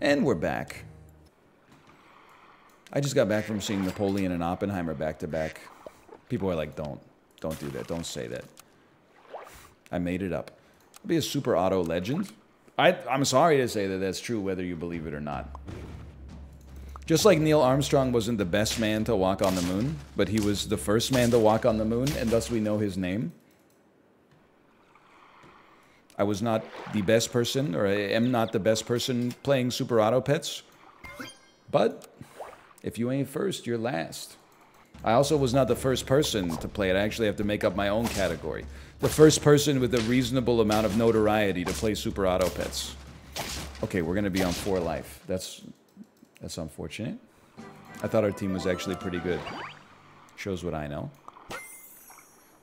And we're back. I just got back from seeing Napoleon and Oppenheimer back to back. People are like, don't do that. Don't say that. I made it up. I'll be a super auto legend. I'm sorry to say that that's true, whether you believe it or not. Just like Neil Armstrong wasn't the best man to walk on the moon, but he was the first man to walk on the moon, and thus we know his name. I was not the best person, or I am not the best person playing Super Auto Pets. But if you ain't first, you're last. I also was not the first person to play it. I actually have to make up my own category. The first person with a reasonable amount of notoriety to play Super Auto Pets. Okay, we're going to be on 4 life. That's unfortunate. I thought our team was actually pretty good. Shows what I know.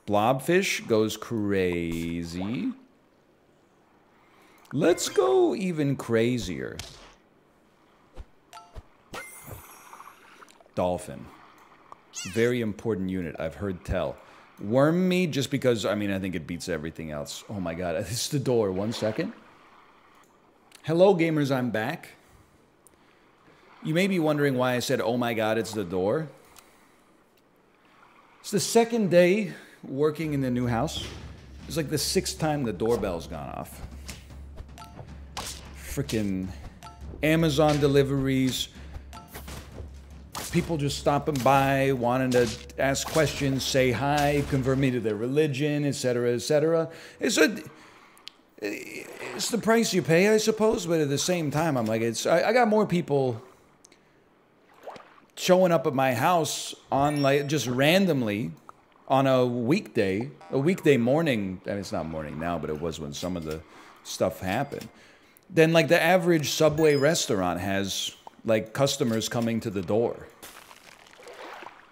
Blobfish goes crazy. Let's go even crazier. Dolphin. Very important unit, I've heard tell. Worm me just because, I mean, I think it beats everything else. Oh my god, this is the door. 1 second. Hello, gamers, I'm back. You may be wondering why I said, oh my god, it's the door. It's the 2nd day working in the new house. It's like the 6th time the doorbell's gone off. Freaking Amazon deliveries. People just stopping by, wanting to ask questions, say hi, convert me to their religion, etc., etc. It's the price you pay, I suppose, but at the same time, I'm like, I got more people showing up at my house on, like, just randomly on a weekday morning. I mean, it's not morning now, but it was when some of the stuff happened. Then, like, the average Subway restaurant has, like, customers coming to the door.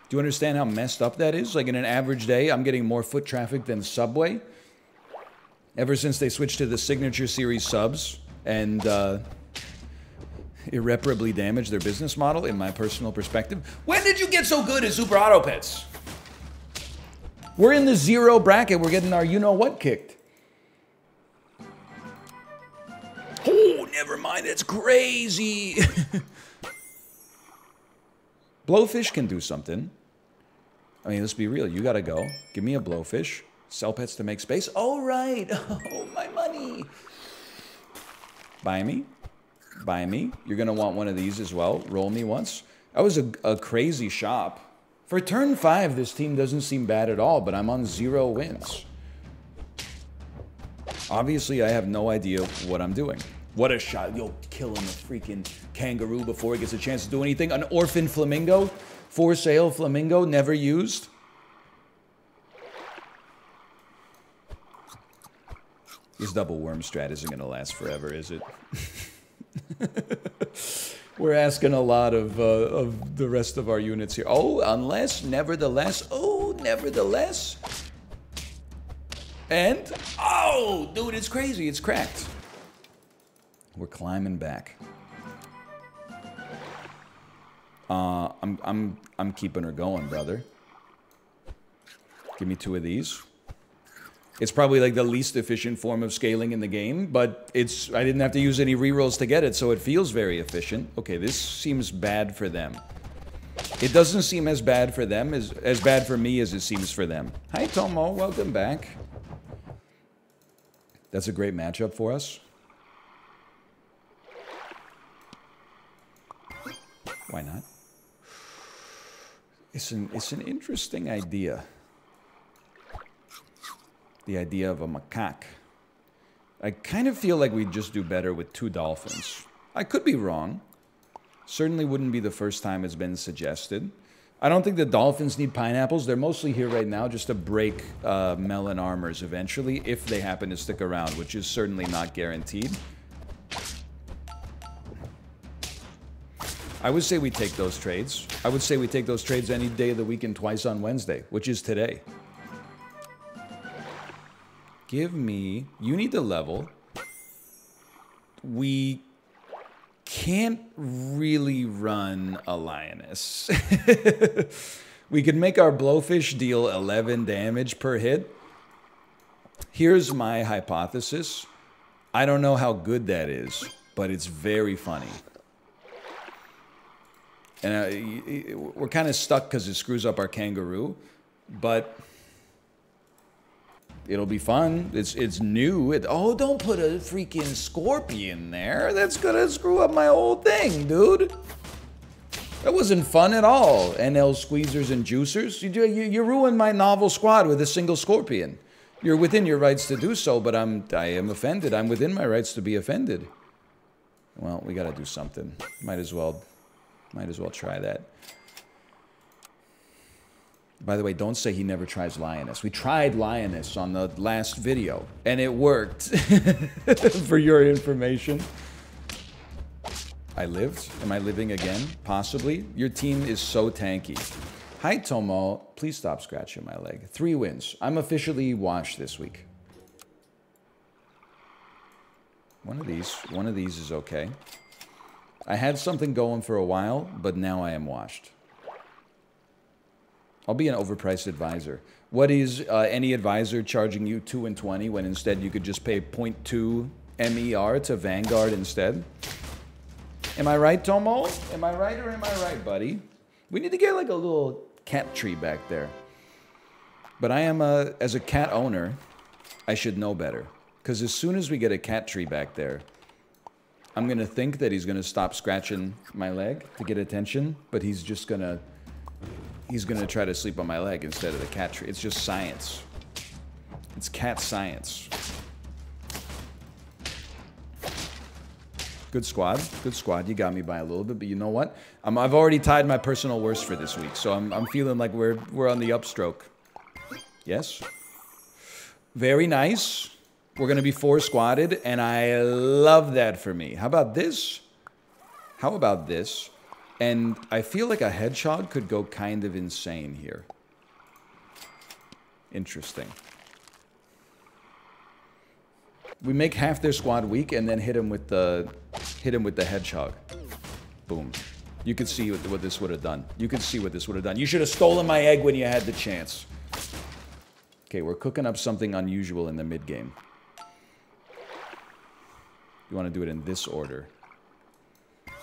Do you understand how messed up that is? Like, in an average day, I'm getting more foot traffic than Subway. Ever since they switched to the Signature Series subs and irreparably damaged their business model, in my personal perspective. When did you get so good at Super Auto Pets? We're in the 0 bracket. We're getting our you-know-what kicked. Oh, never mind. It's crazy. Blowfish can do something. I mean, let's be real. You gotta go. Give me a blowfish. Sell pets to make space. All right. Oh, my money. Buy me. Buy me. You're gonna want one of these as well. Roll me once. That was a crazy shop. For turn 5, this team doesn't seem bad at all, but I'm on 0 wins. Obviously, I have no idea what I'm doing. What a shot. Yo, killing the freaking kangaroo before it gets a chance to do anything. An orphan flamingo. For sale flamingo. Never used. This double worm strat isn't going to last forever, is it? We're asking a lot of the rest of our units here. Oh, unless, nevertheless. Oh, nevertheless. And, oh, dude, it's crazy. It's cracked. We're climbing back. I'm keeping her going, brother. Give me 2 of these. It's probably like the least efficient form of scaling in the game, but I didn't have to use any rerolls to get it, so it feels very efficient. Okay, this seems bad for them. It doesn't seem as bad for them, as bad for me as it seems for them. Hi, Tomo. Welcome back. That's a great matchup for us. Why not? It's an interesting idea. The idea of a macaque. I kind of feel like we'd just do better with 2 dolphins. I could be wrong. Certainly wouldn't be the first time it's been suggested. I don't think the dolphins need pineapples. They're mostly here right now just to break melon armors eventually, if they happen to stick around, which is certainly not guaranteed. I would say we take those trades. I would say we take those trades any day of the week and twice on Wednesday, which is today. Give me... You need the level. We can't really run a lioness. We could make our blowfish deal 11 damage per hit. Here's my hypothesis. I don't know how good that is, but it's very funny. And we're kind of stuck because it screws up our kangaroo. But it'll be fun. It's new. Oh, don't put a freaking scorpion there. That's gonna screw up my whole thing, dude. That wasn't fun at all. NL squeezers and juicers. You ruined my novel squad with a single scorpion. You're within your rights to do so, but I am offended. I'm within my rights to be offended. Well, we gotta do something. Might as well try that. By the way, don't say he never tries Lioness. We tried Lioness on the last video, and it worked. For your information. I lived? Am I living again? Possibly. Your team is so tanky. Hi, Tomo. Please stop scratching my leg. 3 wins. I'm officially washed this week. One of these is okay. I had something going for a while, but now I am washed. I'll be an overpriced advisor. What is any advisor charging you 2 and 20 when instead you could just pay 0.2 MER to Vanguard instead? Am I right, Tomo? Am I right or am I right, buddy? We need to get like a little cat tree back there. But I am, as a cat owner, I should know better. Because as soon as we get a cat tree back there, I'm going to think that he's going to stop scratching my leg to get attention, but he's just going to... He's going to try to sleep on my leg instead of the cat tree. It's just science. It's cat science. Good squad. Good squad. You got me by a little bit, but you know what? I've already tied my personal worst for this week, so I'm feeling like we're on the upstroke. Yes? Very nice. We're going to be 4 squatted, and I love that for me. How about this? How about this? And I feel like a hedgehog could go kind of insane here. Interesting. We make half their squad weak and then hit him with the hedgehog. Boom. You could see what this would have done. You could see what this would have done. You should have stolen my egg when you had the chance. Okay, we're cooking up something unusual in the mid game. You want to do it in this order.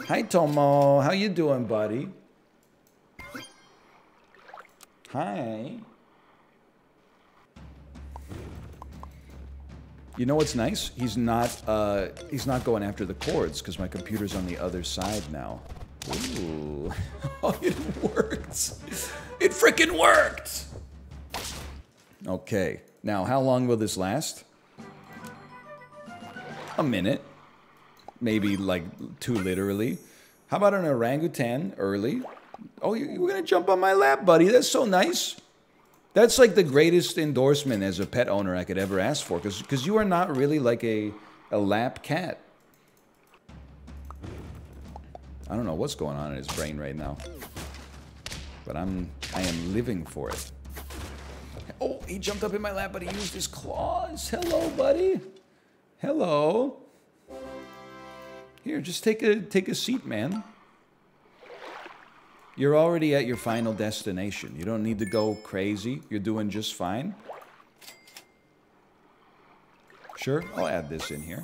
Hi, Tomo. How you doing, buddy? Hi. You know what's nice? He's not going after the cords because my computer's on the other side now. Ooh. Oh, it worked. It freaking worked. Okay. Now, how long will this last? A minute. Maybe like 2 literally. How about an orangutan early? Oh, you're going to jump on my lap, buddy. That's so nice. That's like the greatest endorsement as a pet owner I could ever ask for. Because you are not really like a lap cat. I don't know what's going on in his brain right now. But I am living for it. Oh, he jumped up in my lap, but he used his claws. Hello, buddy. Hello. Here, just take a seat, man. You're already at your final destination. You don't need to go crazy. You're doing just fine. Sure, I'll add this in here.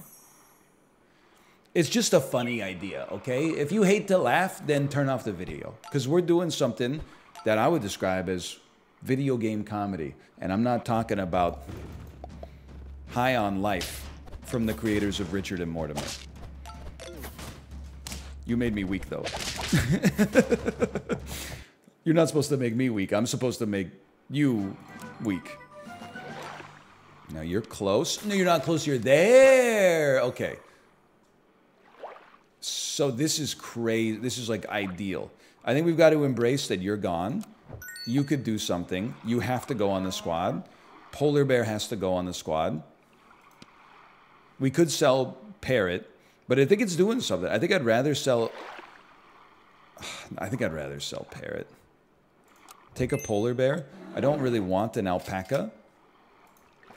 It's just a funny idea, okay? If you hate to laugh, then turn off the video. Because we're doing something that I would describe as video game comedy. And I'm not talking about High on Life from the creators of Richard and Mortimer. You made me weak, though. You're not supposed to make me weak. I'm supposed to make you weak. Now, you're close. No, you're not close. You're there. Okay. So this is crazy. This is, like, ideal. I think we've got to embrace that you're gone. You could do something. You have to go on the squad. Polar Bear has to go on the squad. We could sell Parrot. But I think it's doing something. I think I'd rather sell... I think I'd rather sell Parrot. Take a polar bear. I don't really want an alpaca.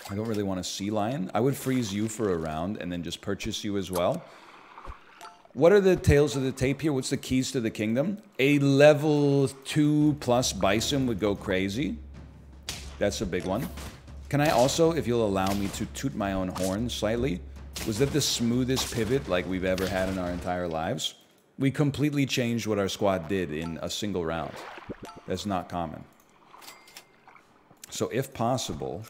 I don't really want a sea lion. I would freeze you for a round and then just purchase you as well. What are the tails of the tape here? What's the keys to the kingdom? A level 2+ bison would go crazy. That's a big one. Can I also, if you'll allow me to toot my own horn slightly... Was that the smoothest pivot like we've ever had in our entire lives? We completely changed what our squad did in a single round. That's not common. So if possible,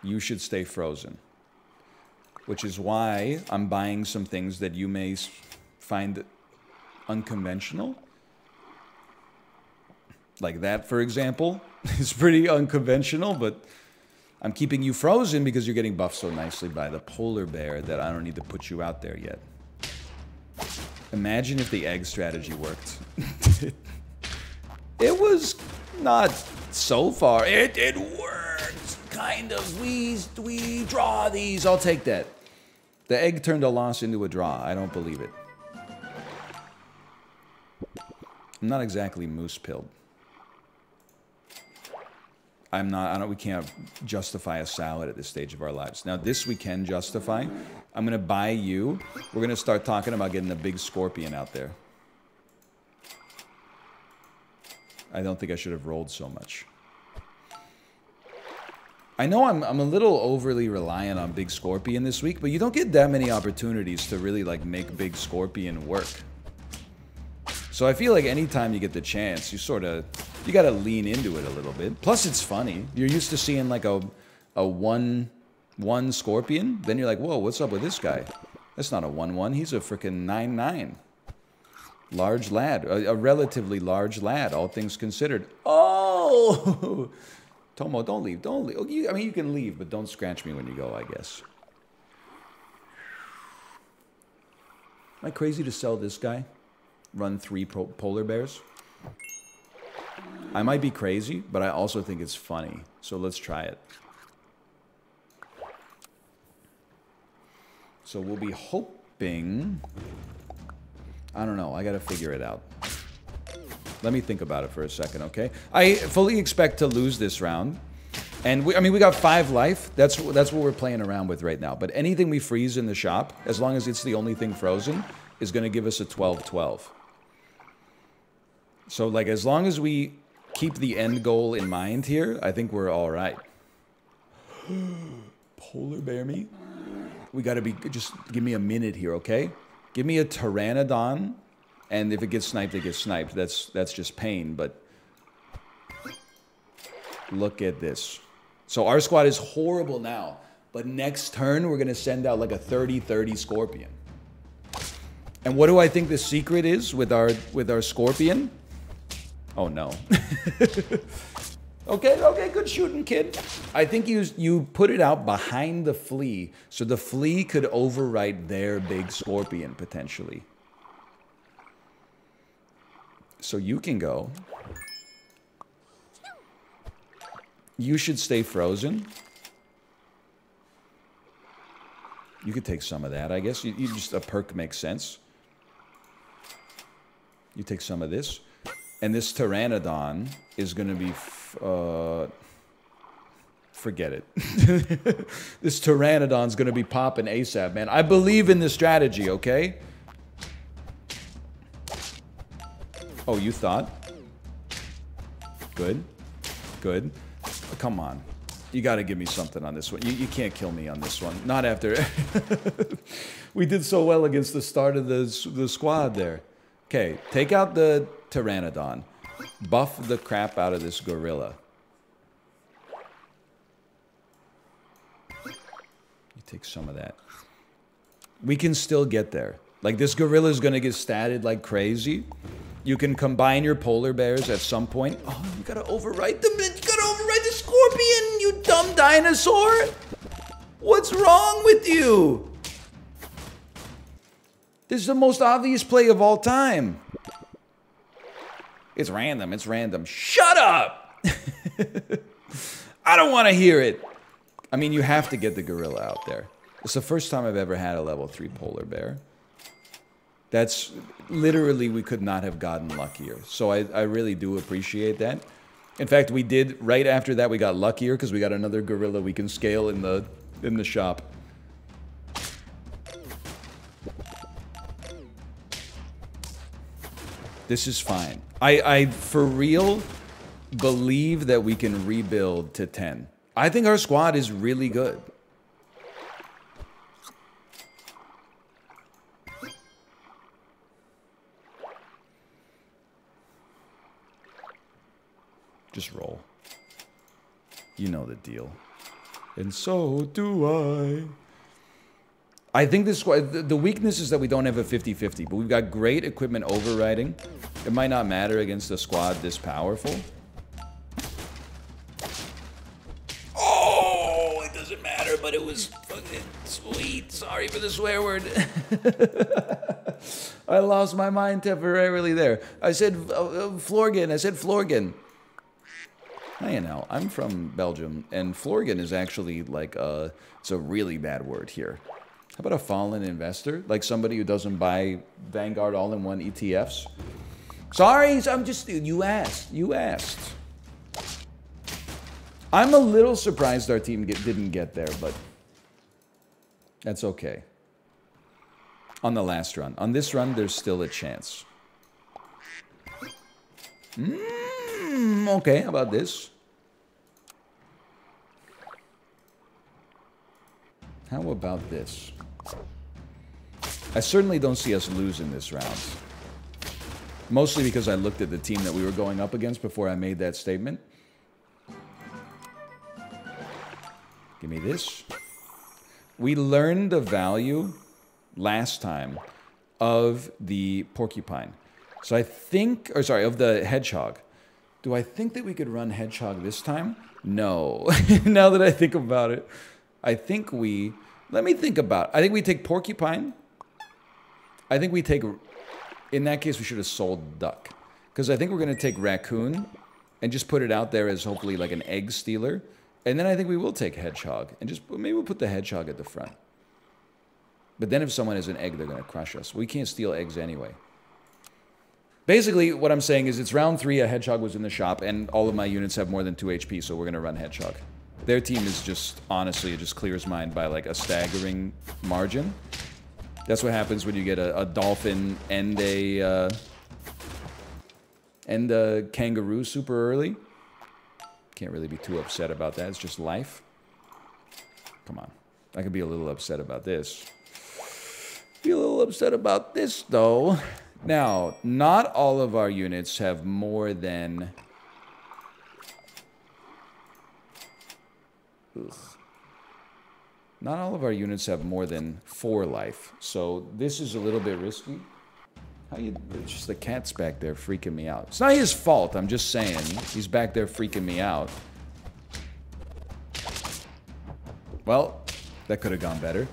you should stay frozen. Which is why I'm buying some things that you may find unconventional. Like that, for example, is pretty unconventional, but I'm keeping you frozen because you're getting buffed so nicely by the polar bear that I don't need to put you out there yet. Imagine if the egg strategy worked. It was not so far. It worked, kind of. We draw these. I'll take that. The egg turned a loss into a draw. I don't believe it. I'm not exactly moose-pilled. We can't justify a salad at this stage of our lives. Now, this we can justify. I'm going to buy you. We're going to start talking about getting a big scorpion out there. I don't think I should have rolled so much. I know I'm a little overly reliant on big scorpion this week, but you don't get that many opportunities to really, like, make big scorpion work. So I feel like anytime you get the chance, you gotta lean into it a little bit. Plus, it's funny. You're used to seeing like a 1/1 scorpion. Then you're like, whoa, what's up with this guy? That's not a 1/1. He's a freaking 9/9. Large lad. A relatively large lad, all things considered. Oh! Tomo, don't leave. Don't leave. I mean, you can leave, but don't scratch me when you go, I guess. Am I crazy to sell this guy? Run 3 polar bears? I might be crazy, but I also think it's funny. So let's try it. So we'll be hoping... I don't know. I gotta figure it out. Let me think about it for a second, okay? I fully expect to lose this round. And we got 5 life. That's what we're playing around with right now. But anything we freeze in the shop, as long as it's the only thing frozen, is going to give us a 12-12. So, like, as long as we keep the end goal in mind here, I think we're all right. Polar bear me? We got to be... Just give me a minute here, okay? Give me a pteranodon, and if it gets sniped, it gets sniped. That's just pain, but... Look at this. So our squad is horrible now, but next turn, we're going to send out like a 30-30 scorpion. And what do I think the secret is with our scorpion? Oh, no. Okay, good shooting, kid. I think you put it out behind the flea, so the flea could overwrite their big scorpion, potentially. So you can go. You should stay frozen. You could take some of that, I guess. You just, a perk makes sense. You take some of this. And this pteranodon is going to be... forget it. This pteranodon's going to be popping ASAP, man. I believe in this strategy, okay? Oh, you thought? Good. Good. Come on. You got to give me something on this one. You can't kill me on this one. Not after... We did so well against the start of the squad there. Okay, take out the pteranodon. Buff the crap out of this gorilla. You take some of that. We can still get there. Like, this gorilla is going to get statted like crazy. You can combine your polar bears at some point. Oh, you got to overwrite them. You got to overwrite the scorpion, you dumb dinosaur. What's wrong with you? This is the most obvious play of all time. It's random. It's random. Shut up! I don't want to hear it. I mean, you have to get the gorilla out there. It's the first time I've ever had a level 3 polar bear. That's literally, we could not have gotten luckier. So I really do appreciate that. In fact, we did, right after that, we got luckier because we got another gorilla we can scale in the shop. This is fine. I for real believe that we can rebuild to 10. I think our squad is really good. Just roll. You know the deal. And so do I think this squad, the weakness is that we don't have a 50-50, but we've got great equipment overriding. It might not matter against a squad this powerful. Oh, it doesn't matter, but it was fucking sweet. Sorry for the swear word. I lost my mind temporarily there. I said Florgan. I said Florgan. You know, I'm from Belgium, and Florgan is actually like it's a really bad word here. How about a fallen investor? Like somebody who doesn't buy Vanguard all-in-one ETFs? Sorry, I'm just, you asked. You asked. I'm a little surprised our team didn't get there, but that's okay. On the last run. On this run, there's still a chance. Okay, how about this? How about this? I certainly don't see us losing this round. Mostly because I looked at the team that we were going up against before I made that statement. Give me this. We learned the value last time of the porcupine. So I think, or sorry, of the hedgehog. Do I think that we could run hedgehog this time? No. Now that I think about it, I think we, let me think about it. I think we take porcupine. I think we take, in that case, we should have sold duck. Because I think we're going to take raccoon and just put it out there as hopefully like an egg stealer. And then I think we will take hedgehog and just, maybe we'll put the hedgehog at the front. But then if someone has an egg, they're going to crush us. We can't steal eggs anyway. Basically, what I'm saying is it's round 3, a hedgehog was in the shop, and all of my units have more than 2 HP, so we're going to run hedgehog. Their team is just, honestly, it just clears mine by like a staggering margin. That's what happens when you get a dolphin and a kangaroo super early. Can't really be too upset about that. It's just life. Come on. I could be a little upset about this. Be a little upset about this, though. Now, not all of our units have more than... Ugh. Not all of our units have more than 4 life. So this is a little bit risky. How you... It's just the cat's back there freaking me out. It's not his fault, I'm just saying. He's back there freaking me out. Well, that could have gone better.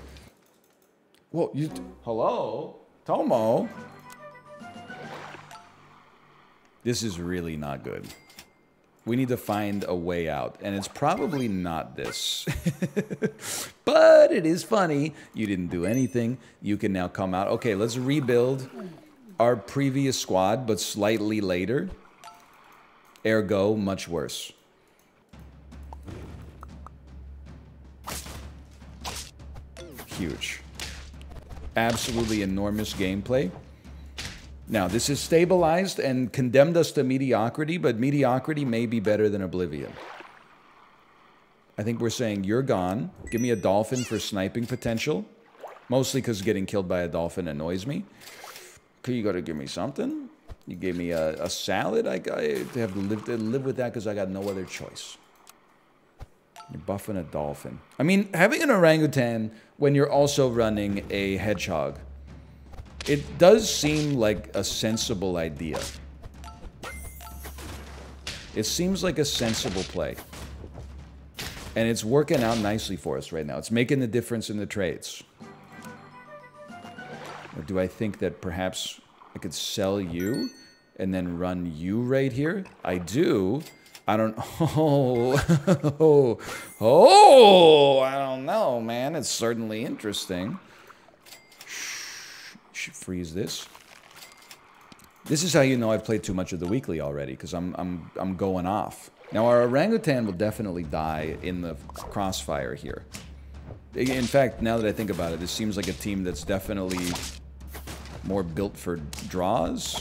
Whoa, you... Hello? Tomo? This is really not good. We need to find a way out. And it's probably not this. But it is funny. You didn't do anything. You can now come out. Okay, let's rebuild our previous squad, but slightly later. Ergo, much worse. Huge. Absolutely enormous gameplay. Now, this is stabilized and condemned us to mediocrity, but mediocrity may be better than oblivion. I think we're saying, you're gone. Give me a dolphin for sniping potential. Mostly because getting killed by a dolphin annoys me. Okay, you gotta give me something. You gave me a salad. I have to live with that because I got no other choice. You're buffing a dolphin. I mean, having an orangutan when you're also running a hedgehog, it does seem like a sensible idea. It seems like a sensible play. And it's working out nicely for us right now. It's making the difference in the trades. Or do I think that perhaps I could sell you and then run you right here? I do. I don't... Oh, I don't know, man. It's certainly interesting. Freeze this. This is how you know I've played too much of the weekly already, because I'm going off. Now our orangutan will definitely die in the crossfire here. In fact, now that I think about it, this seems like a team that's definitely more built for draws.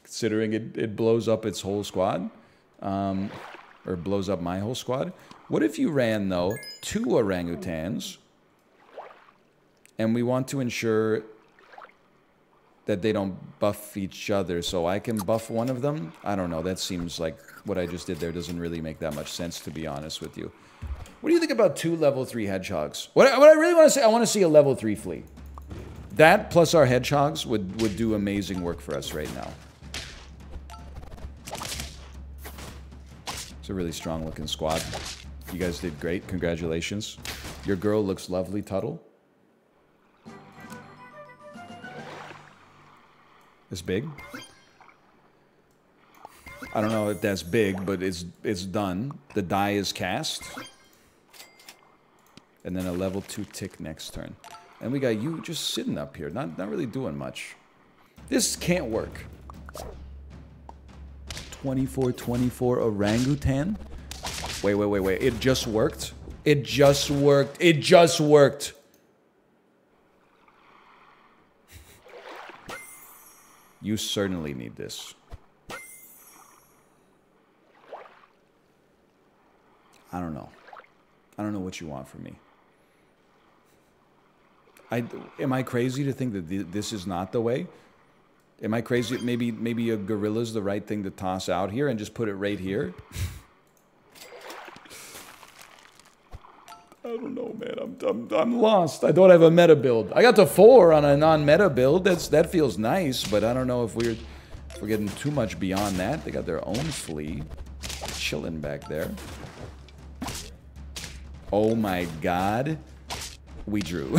Considering it blows up its whole squad. Or blows up my whole squad. What if you ran, though, 2 orangutans... And we want to ensure that they don't buff each other, so I can buff one of them? I don't know. That seems like what I just did there doesn't really make that much sense, to be honest with you. What do you think about 2 level 3 hedgehogs? What I really want to say, I want to see a level 3 flea. That plus our hedgehogs would do amazing work for us right now. It's a really strong looking squad. You guys did great. Congratulations. Your girl looks lovely, Tuttle. It's big. I don't know if that's big, but it's done. The die is cast. And then a level 2 tick next turn. And we got you just sitting up here, not really doing much. This can't work. 24-24 orangutan? Wait. It just worked? It just worked. It just worked. You certainly need this. I don't know. I don't know what you want from me. Am I crazy to think that this is not the way? Am I crazy? Maybe a gorilla's the right thing to toss out here and just put it right here? I don't know, man. I'm lost. I don't have a meta build. I got to 4 on a non-meta build. That feels nice, but I don't know if we're getting too much beyond that. They got their own flea chilling back there. Oh my god. We drew.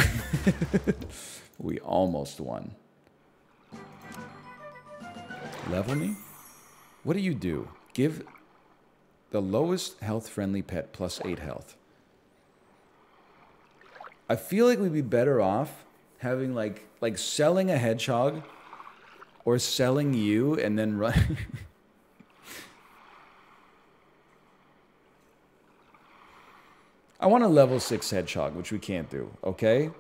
We almost won. Level me? What do? Give the lowest health-friendly pet plus 8 health. I feel like we'd be better off having like selling a hedgehog or selling you and then run. I want a level 6 hedgehog, which we can't do, okay?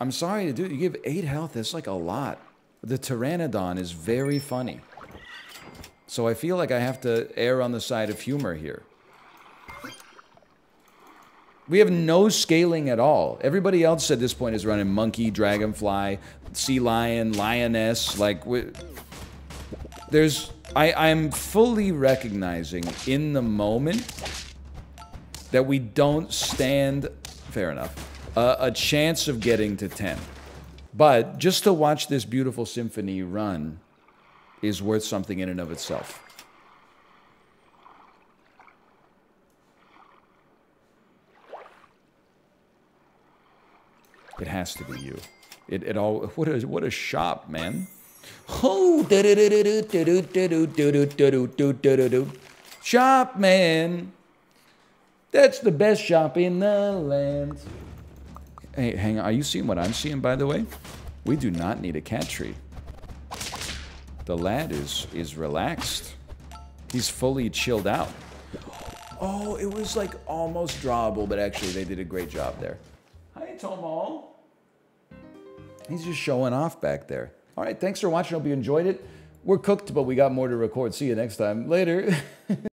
I'm sorry to do it. You give 8 health, that's like a lot. The Pteranodon is very funny. So I feel like I have to err on the side of humor here. We have no scaling at all. Everybody else at this point is running monkey, dragonfly, sea lion, lioness. Like, I'm fully recognizing in the moment that we don't stand, fair enough, a chance of getting to 10. But just to watch this beautiful symphony run is worth something in and of itself. It has to be you. It all, what a shop, man. Oh, shop, man. That's the best shop in the land. Hey, hang on. Are you seeing what I'm seeing, by the way? We do not need a cat tree. The lad is relaxed. He's fully chilled out. Oh, it was like almost drawable, but actually they did a great job there. Hi, Tomo. He's just showing off back there. All right, thanks for watching. Hope you enjoyed it. We're cooked, but we got more to record. See you next time. Later.